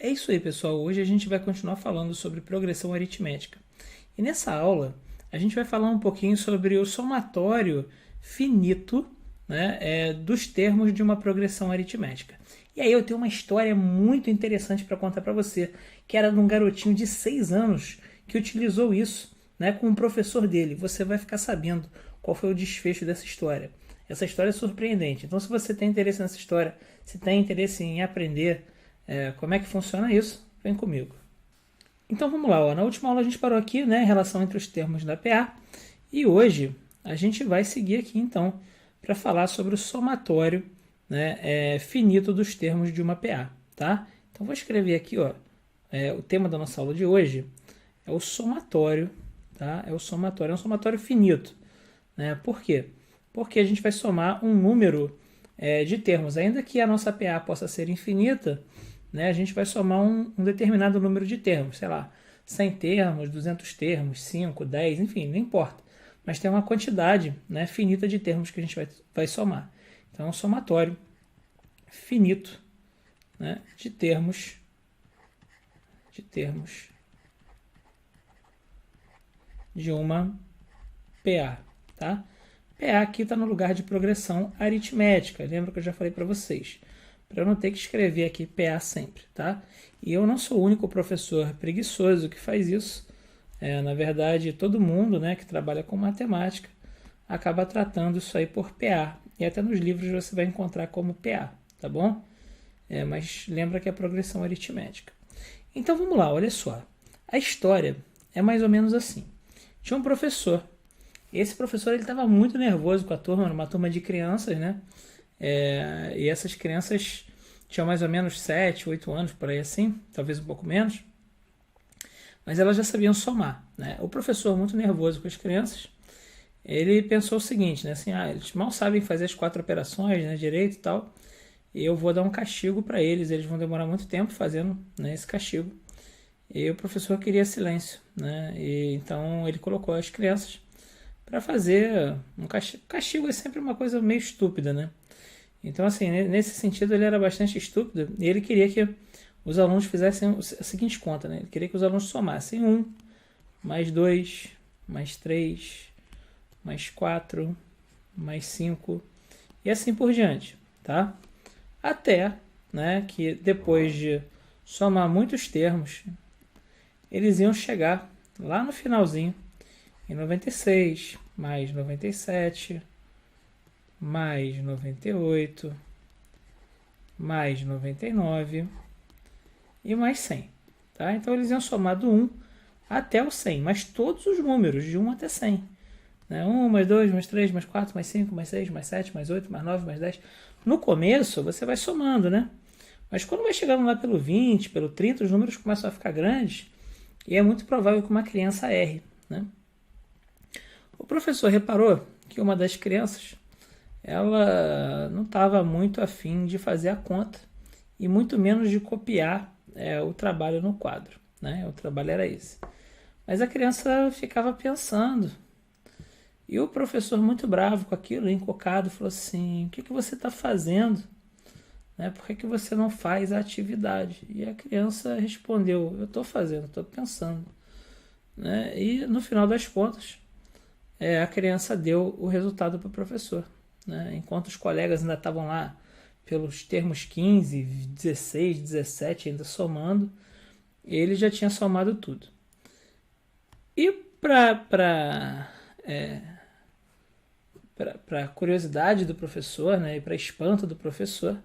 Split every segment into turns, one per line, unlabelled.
É isso aí, pessoal. Hoje a gente vai continuar falando sobre progressão aritmética. E nessa aula, a gente vai falar um pouquinho sobre o somatório finito, né, dos termos de uma progressão aritmética. E aí eu tenho uma história muito interessante para contar para você, que era de um garotinho de 6 anos que utilizou isso, né, com um professor dele. Você vai ficar sabendo qual foi o desfecho dessa história. Essa história é surpreendente. Então, se você tem interesse nessa história, se tem interesse em aprender como é que funciona isso, vem comigo. Então vamos lá, ó. Na última aula a gente parou aqui, né, em relação entre os termos da PA, e hoje a gente vai seguir aqui então para falar sobre o somatório, né, finito dos termos de uma PA, tá? Então vou escrever aqui, ó, o tema da nossa aula de hoje é o somatório, tá? É um somatório finito, né? Por quê? Porque a gente vai somar um número de termos, ainda que a nossa PA possa ser infinita, né, a gente vai somar um determinado número de termos, sei lá, 100 termos, 200 termos, 5, 10, enfim, não importa. Mas tem uma quantidade, né, finita de termos que a gente vai somar. Então é um somatório finito, né, de termos de uma PA, tá? PA aqui está no lugar de progressão aritmética, lembra que eu já falei para vocês, para eu não ter que escrever aqui PA sempre, tá? E eu não sou o único professor preguiçoso que faz isso. Na verdade, todo mundo, né, que trabalha com matemática acaba tratando isso aí por PA. E até nos livros você vai encontrar como PA, tá bom? Mas lembra que é progressão aritmética. Então vamos lá, olha só. A história é mais ou menos assim. Tinha um professor. Esse professor ele estava muito nervoso com a turma, era uma turma de crianças, né? E essas crianças tinham mais ou menos 7, 8 anos, por aí assim, talvez um pouco menos, mas elas já sabiam somar, né? O professor, muito nervoso com as crianças, ele pensou o seguinte, né? Assim, eles mal sabem fazer as 4 operações, né, direito e tal, e eu vou dar um castigo para eles vão demorar muito tempo fazendo, né, esse castigo. E o professor queria silêncio, né? E então ele colocou as crianças para fazer um castigo. Castigo é sempre uma coisa meio estúpida, né? Então, assim, nesse sentido ele era bastante estúpido e ele queria que os alunos fizessem a seguinte conta, né? Ele queria que os alunos somassem 1, mais 2, mais 3, mais 4, mais 5 e assim por diante, tá? Até, né, que depois de somar muitos termos, eles iam chegar lá no finalzinho em 96, mais 97, mais 98, mais 99 e mais 100. Tá? Então eles iam somar do 1 até o 100, mas todos os números, de 1 até 100. Né? 1, mais 2, mais 3, mais 4, mais 5, mais 6, mais 7, mais 8, mais 9, mais 10. No começo você vai somando, né? Mas quando vai chegando lá pelo 20, pelo 30, os números começam a ficar grandes e é muito provável que uma criança erre. Né? O professor reparou que uma das crianças ela não estava muito afim de fazer a conta e muito menos de copiar o trabalho no quadro, né? O trabalho era esse. Mas a criança ficava pensando e o professor, muito bravo com aquilo, encocado, falou assim: o que você está fazendo? Né? Por que você não faz a atividade? E a criança respondeu: eu estou fazendo, estou pensando. Né? E no final das contas, a criança deu o resultado para o professor. Né? Enquanto os colegas ainda estavam lá pelos termos 15, 16, 17 ainda somando, ele já tinha somado tudo. E para curiosidade do professor, né, e para espanto do professor,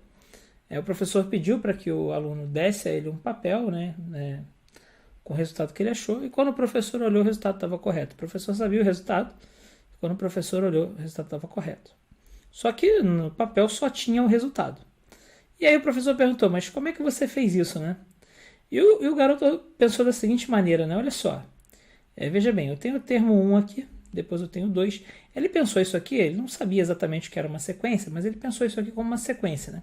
o professor pediu para que o aluno desse a ele um papel, né, com o resultado que ele achou, e quando o professor olhou, o resultado estava correto. O professor sabia o resultado, e quando o professor olhou, o resultado estava correto. Só que no papel só tinha o resultado. E aí o professor perguntou: mas como é que você fez isso, né? E o garoto pensou da seguinte maneira, né? Olha só, veja bem, eu tenho o termo 1 aqui, depois eu tenho 2. Ele pensou isso aqui, ele não sabia exatamente o que era uma sequência, mas ele pensou isso aqui como uma sequência, né?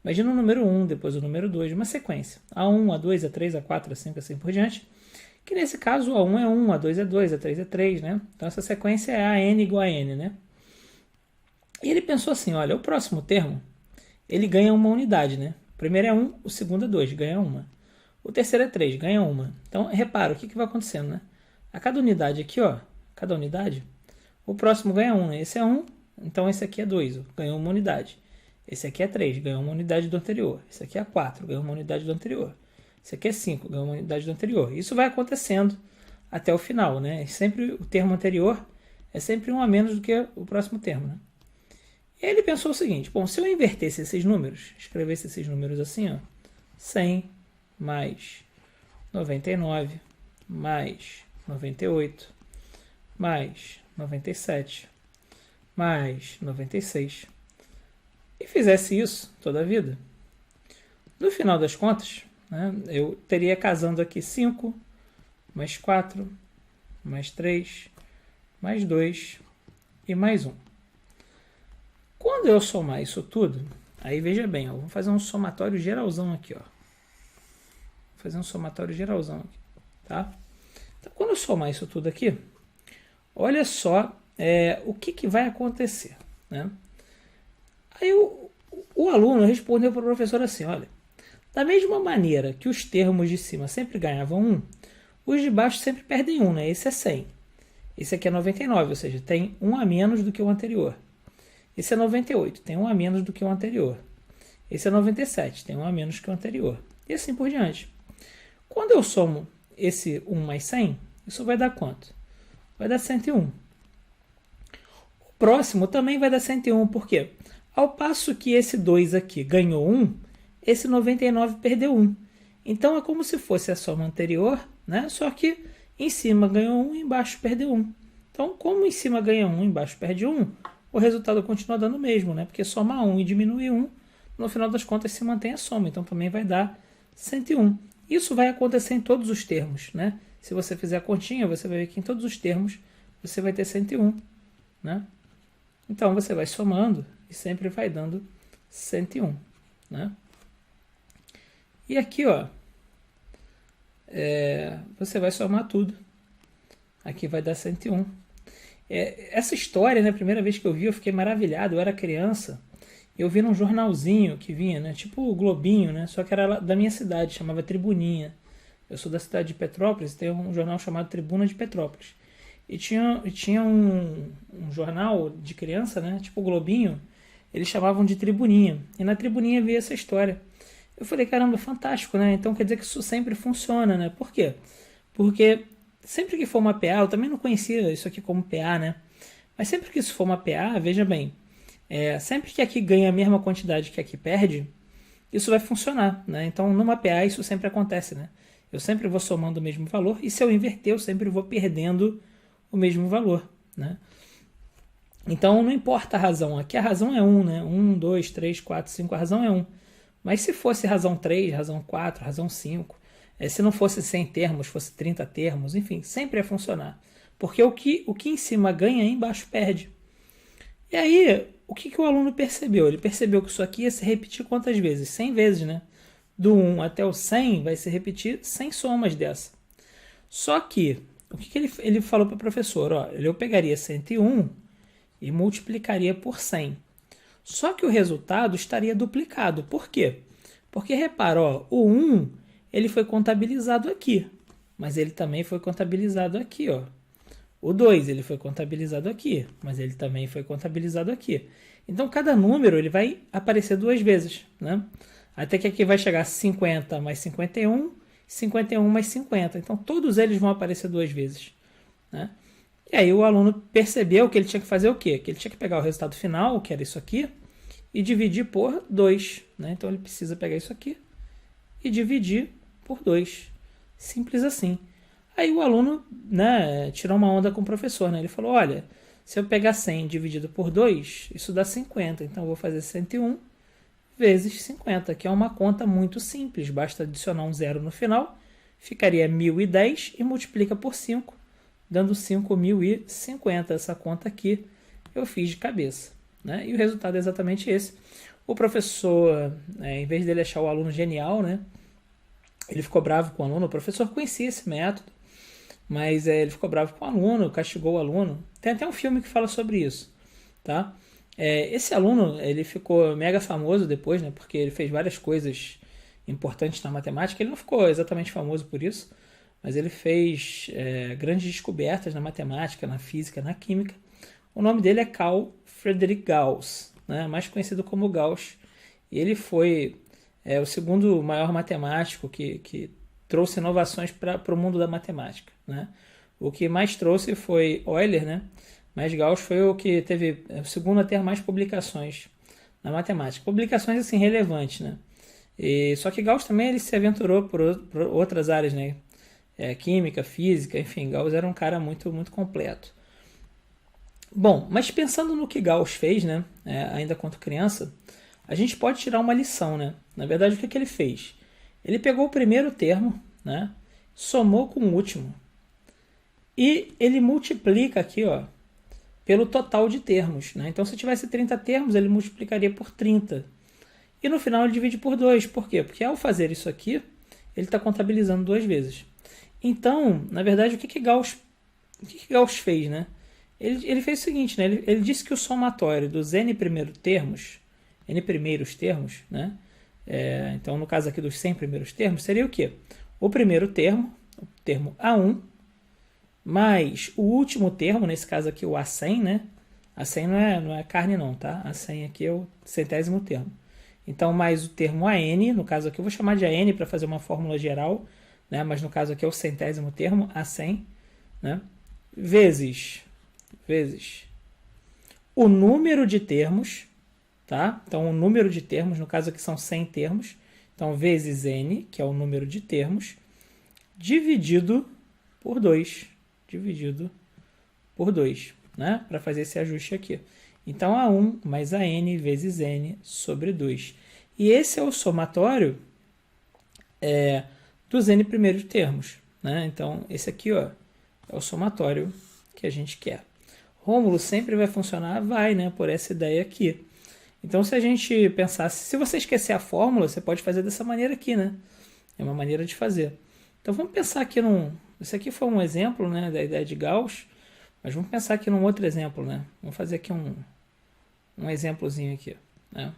Imagina o número 1, depois o número 2, uma sequência. A1, A2, A3, A4, A5, assim por diante. Que nesse caso o A1 é 1, A2 é 2, A3 é 3, né? Então essa sequência é AN igual a N, né? E ele pensou assim: olha, o próximo termo, ele ganha uma unidade, né? O primeiro é 1, o segundo é 2, ganha uma. O terceiro é 3, ganha uma. Então, repara, o que vai acontecendo, né? A cada unidade aqui, ó, cada unidade, o próximo ganha 1, né? Esse é 1, então esse aqui é 2, ganhou uma unidade. Esse aqui é 3, ganhou uma unidade do anterior. Esse aqui é 4, ganhou uma unidade do anterior. Esse aqui é 5, ganhou uma unidade do anterior. Isso vai acontecendo até o final, né? Sempre o termo anterior é sempre um a menos do que o próximo termo, né? E aí ele pensou o seguinte, bom, se eu invertesse esses números, escrevesse esses números assim, ó, 100 mais 99 mais 98 mais 97 mais 96 e fizesse isso toda a vida, no final das contas, né, eu teria casando aqui 5 mais 4 mais 3 mais 2 e mais 1. Quando eu somar isso tudo, aí veja bem, ó, vamos fazer um somatório geralzão aqui, ó. Vou fazer um somatório geralzão aqui, tá? Então, quando eu somar isso tudo aqui, olha só o que vai acontecer, né? Aí o aluno respondeu para o professor assim, olha, da mesma maneira que os termos de cima sempre ganhavam 1, os de baixo sempre perdem 1, né? Esse é 100. Esse aqui é 99, ou seja, tem 1 a menos do que o anterior. Esse é 98, tem 1 a menos do que o anterior. Esse é 97, tem 1 a menos que o anterior. E assim por diante. Quando eu somo esse 1 mais 100, isso vai dar quanto? Vai dar 101. O próximo também vai dar 101, por quê? Ao passo que esse 2 aqui ganhou 1, esse 99 perdeu 1. Então é como se fosse a soma anterior, né? Só que em cima ganhou 1 e embaixo perdeu 1. Então, como em cima ganha 1 e embaixo perde 1, o resultado continua dando o mesmo, né? Porque somar 1 e diminuir 1, no final das contas se mantém a soma, então também vai dar 101. Isso vai acontecer em todos os termos, né? Se você fizer a continha, você vai ver que em todos os termos você vai ter 101, né? Então você vai somando e sempre vai dando 101, né? E aqui, ó, você vai somar tudo. Aqui vai dar 101. Essa história, né, a primeira vez que eu vi, eu fiquei maravilhado. Eu era criança, eu vi num jornalzinho que vinha, né, tipo o Globinho, né, só que era da minha cidade, chamava Tribuninha. Eu sou da cidade de Petrópolis, tem um jornal chamado Tribuna de Petrópolis. E tinha um jornal de criança, né, tipo o Globinho, eles chamavam de Tribuninha. E na Tribuninha veio essa história. Eu falei, caramba, fantástico, né? Então quer dizer que isso sempre funciona, né? Por quê? Porque sempre que for uma PA, eu também não conhecia isso aqui como PA, né? Mas sempre que isso for uma PA, veja bem, sempre que aqui ganha a mesma quantidade que aqui perde, isso vai funcionar, né? Então numa PA isso sempre acontece, né? Eu sempre vou somando o mesmo valor e se eu inverter eu sempre vou perdendo o mesmo valor, né? Então não importa a razão, aqui a razão é 1, né? 1, 2, 3, 4, 5, a razão é 1. Mas se fosse razão 3, razão 4, razão 5, se não fosse 100 termos, fosse 30 termos, enfim, sempre ia funcionar. Porque o que em cima ganha, embaixo perde. E aí, o que o aluno percebeu? Ele percebeu que isso aqui ia se repetir quantas vezes? 100 vezes, né? Do 1 até o 100 vai se repetir 100 somas dessa. Só que, o que ele falou para o professor? Ó, eu pegaria 101 e multiplicaria por 100. Só que o resultado estaria duplicado. Por quê? Porque repara, ó, o 1 ele foi contabilizado aqui, mas ele também foi contabilizado aqui, ó. O 2 ele foi contabilizado aqui, mas ele também foi contabilizado aqui. Então cada número ele vai aparecer duas vezes, né? Até que aqui vai chegar 50 mais 51, 51 mais 50. Então todos eles vão aparecer duas vezes, né? E aí o aluno percebeu que ele tinha que fazer o quê? Que ele tinha que pegar o resultado final, que era isso aqui, e dividir por 2. Né? Então ele precisa pegar isso aqui e dividir por 2. Simples assim. Aí o aluno, né, tirou uma onda com o professor. Né? Ele falou, olha, se eu pegar 100 dividido por 2, isso dá 50. Então eu vou fazer 101 vezes 50, que é uma conta muito simples. Basta adicionar um zero no final, ficaria 1010 e multiplica por 5. Dando 5.050. Essa conta aqui eu fiz de cabeça. Né? E o resultado é exatamente esse. O professor, em vez dele achar o aluno genial, né, ele ficou bravo com o aluno. O professor conhecia esse método, mas ele ficou bravo com o aluno, castigou o aluno. Tem até um filme que fala sobre isso. Tá? Esse aluno ele ficou mega famoso depois, né, porque ele fez várias coisas importantes na matemática. Ele não ficou exatamente famoso por isso, mas ele fez grandes descobertas na matemática, na física, na química. O nome dele é Carl Friedrich Gauss, né? Mais conhecido como Gauss. E ele foi o segundo maior matemático que trouxe inovações para o mundo da matemática, né? O que mais trouxe foi Euler, né? Mas Gauss foi o que teve o segundo a ter mais publicações na matemática. Publicações assim relevantes, né? Só que Gauss também ele se aventurou por outras áreas, né? Química, física, enfim, Gauss era um cara muito, muito completo. Bom, mas pensando no que Gauss fez, né? Ainda quanto criança, a gente pode tirar uma lição, né? Na verdade, o que ele fez? Ele pegou o primeiro termo, né? Somou com o último. E ele multiplica aqui, ó, pelo total de termos, né? Então, se tivesse 30 termos, ele multiplicaria por 30. E no final ele divide por 2. Por quê? Porque ao fazer isso aqui, ele está contabilizando 2 vezes. Então, na verdade, o que Gauss fez, né? Ele fez o seguinte, né? Ele disse que o somatório dos n primeiros termos, né? Então, no caso aqui dos 100 primeiros termos, seria o quê? O primeiro termo, o termo A1, mais o último termo, nesse caso aqui o A100, né? A100 não é carne não, tá? A100 aqui é o centésimo termo. Então, mais o termo AN, no caso aqui eu vou chamar de AN para fazer uma fórmula geral, né? Mas no caso aqui é o centésimo termo, A100, né? Vezes o número de termos, tá? Então, o número de termos, no caso aqui são 100 termos, então vezes N, que é o número de termos, dividido por 2, né? Para fazer esse ajuste aqui. Então, A1 mais AN vezes N sobre 2. E esse é o somatório dos N primeiros termos, né? Então, esse aqui, ó, é o somatório que a gente quer. Rômulo sempre vai funcionar, né, por essa ideia aqui. Então, se a gente pensasse, se você esquecer a fórmula, você pode fazer dessa maneira aqui, né? É uma maneira de fazer. Então, vamos pensar aqui esse aqui foi um exemplo, né, da ideia de Gauss, mas vamos pensar aqui num outro exemplo, né? Vamos fazer aqui um exemplozinho aqui, né?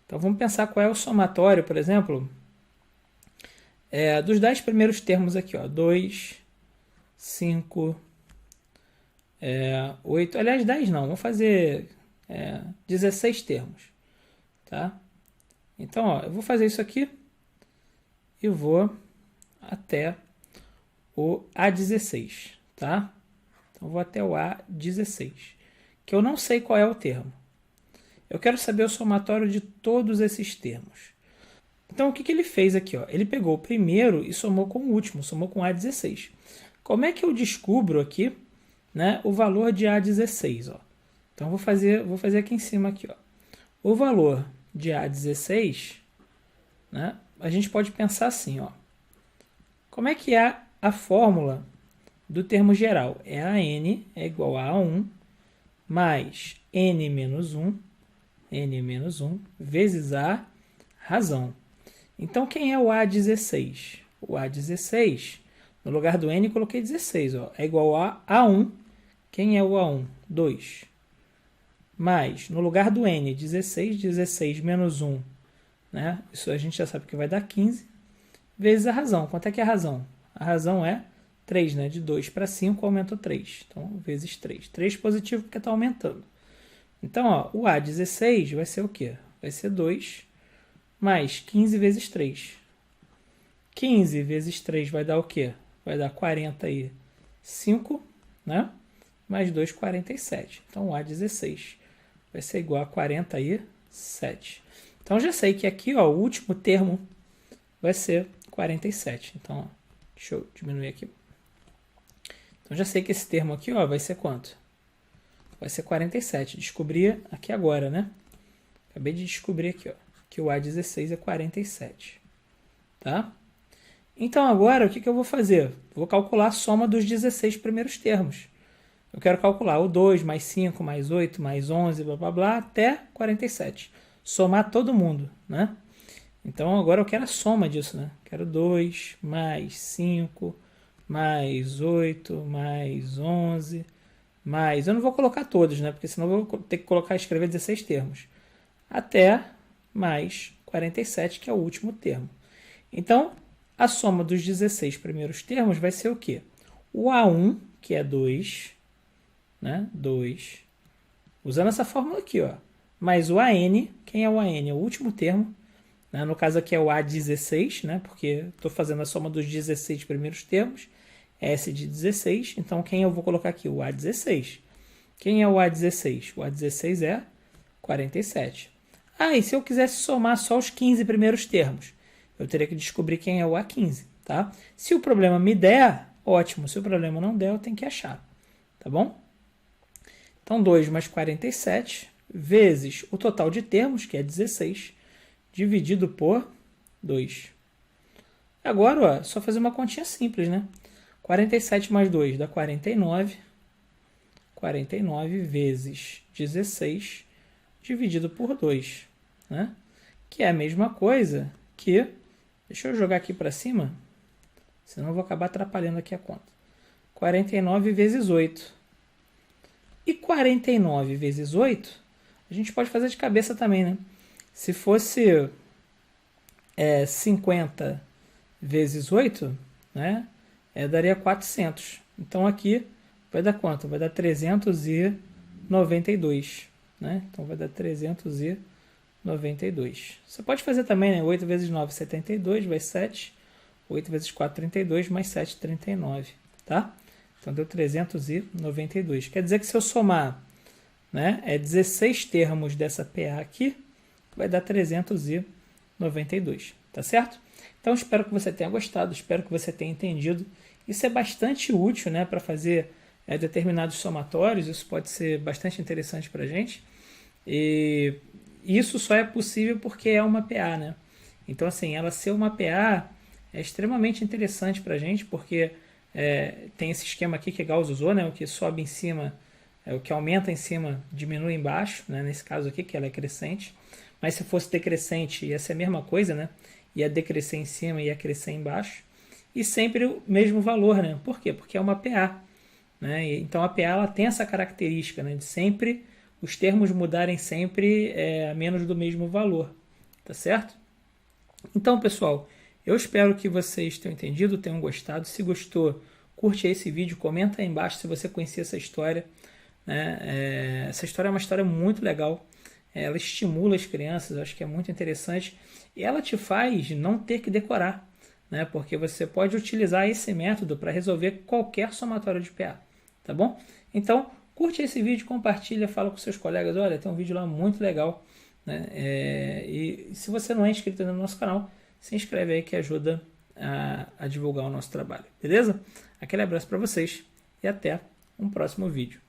Então, vamos pensar qual é o somatório, por exemplo, dos 10 primeiros termos aqui, ó. 2, 5, 8, aliás, 10 não, vamos fazer 16 termos, tá? Então, ó, eu vou fazer isso aqui e vou até o A16, tá? Então, vou até o A16, que eu não sei qual é o termo. Eu quero saber o somatório de todos esses termos. Então, o que ele fez aqui? Ó? Ele pegou o primeiro e somou com o último, somou com A16. Como é que eu descubro aqui, né, o valor de A16? Ó? Então, vou fazer aqui em cima. Aqui, ó. O valor de A16, né, a gente pode pensar assim. Ó. Como é que é a fórmula do termo geral? AN é igual a A1 mais N menos 1 vezes a razão. Então, quem é o A16? O A16, no lugar do N, coloquei 16. Ó, é igual a A1. Quem é o A1? 2. Mais, no lugar do N, 16 menos 1. Né? Isso a gente já sabe que vai dar 15. Vezes a razão. Quanto é que é a razão? A razão é 3, né? De 2 para 5 aumenta 3. Então, vezes 3. 3 positivo porque está aumentando. Então, ó, o A16 vai ser o quê? Vai ser 2 mais 15 vezes 3. 15 vezes 3 vai dar o quê? Vai dar 45, né? Mais 2, 47. Então, o A16 vai ser igual a 47. Então, já sei que aqui, ó, o último termo vai ser 47. Então, ó, deixa eu diminuir aqui. Então, já sei que esse termo aqui, ó, vai ser quanto? Vai ser 47. Descobri aqui agora, né? Acabei de descobrir aqui, ó, que o A16 é 47. Tá? Então, agora, o que eu vou fazer? Vou calcular a soma dos 16 primeiros termos. Eu quero calcular o 2 mais 5 mais 8 mais 11, blá, blá, blá, até 47. Somar todo mundo, né? Então, agora eu quero a soma disso, né? Quero 2 mais 5 mais 8 mais 11 mais... Eu não vou colocar todos, né? Porque senão eu vou ter que escrever 16 termos. Até mais 47, que é o último termo. Então, a soma dos 16 primeiros termos vai ser o quê? O A1, que é 2, né? 2. Usando essa fórmula aqui, ó. Mais o AN, quem é o AN? É o último termo. Né? No caso aqui é o A16, né? Porque estou fazendo a soma dos 16 primeiros termos. S de 16. Então, quem eu vou colocar aqui? O A16. Quem é o A16? O A16 é 47. Ah, e se eu quisesse somar só os 15 primeiros termos? Eu teria que descobrir quem é o A15, tá? Se o problema me der, ótimo. Se o problema não der, eu tenho que achar, tá bom? Então, 2 mais 47 vezes o total de termos, que é 16, dividido por 2. Agora, ó, é só fazer uma continha simples, né? 47 mais 2 dá 49. 49 vezes 16 dividido por 2, né? Que é a mesma coisa que... Deixa eu jogar aqui para cima, senão eu vou acabar atrapalhando aqui a conta. 49 vezes 8. E 49 vezes 8, a gente pode fazer de cabeça também, né? Se fosse 50 vezes 8, né? Daria 400. Então aqui vai dar quanto? Vai dar 392, né? Então vai dar 392. Você pode fazer também, né? 8 vezes 9, 72, vai 7. 8 vezes 4, 32, mais 7, 39, tá? Então deu 392. Quer dizer que se eu somar, né, 16 termos dessa PA aqui, vai dar 392, tá certo? Então espero que você tenha gostado, espero que você tenha entendido. Isso é bastante útil, né, para fazer determinados somatórios, isso pode ser bastante interessante para a gente. E isso só é possível porque é uma PA, né? Então, assim, ela ser uma PA é extremamente interessante para a gente, porque tem esse esquema aqui que Gauss usou, né? O que sobe em cima, o que aumenta em cima diminui embaixo, né? Nesse caso aqui, que ela é crescente. Mas se fosse decrescente, ia ser a mesma coisa, né? Ia decrescer em cima e ia crescer embaixo. E sempre o mesmo valor, né? Por quê? Porque é uma PA. Né? Então a PA ela tem essa característica, né? De sempre os termos mudarem sempre a menos do mesmo valor, tá certo? Então, pessoal, eu espero que vocês tenham entendido, tenham gostado. Se gostou, curte esse vídeo, comenta aí embaixo se você conhecia essa história. Né? Essa história é uma história muito legal, ela estimula as crianças, eu acho que é muito interessante, e ela te faz não ter que decorar, né? Porque você pode utilizar esse método para resolver qualquer somatório de PA, tá bom? Então, curte esse vídeo, compartilha, fala com seus colegas, olha, tem um vídeo lá muito legal, né? E se você não é inscrito no nosso canal, se inscreve aí que ajuda a divulgar o nosso trabalho, beleza? Aquele abraço para vocês e até um próximo vídeo.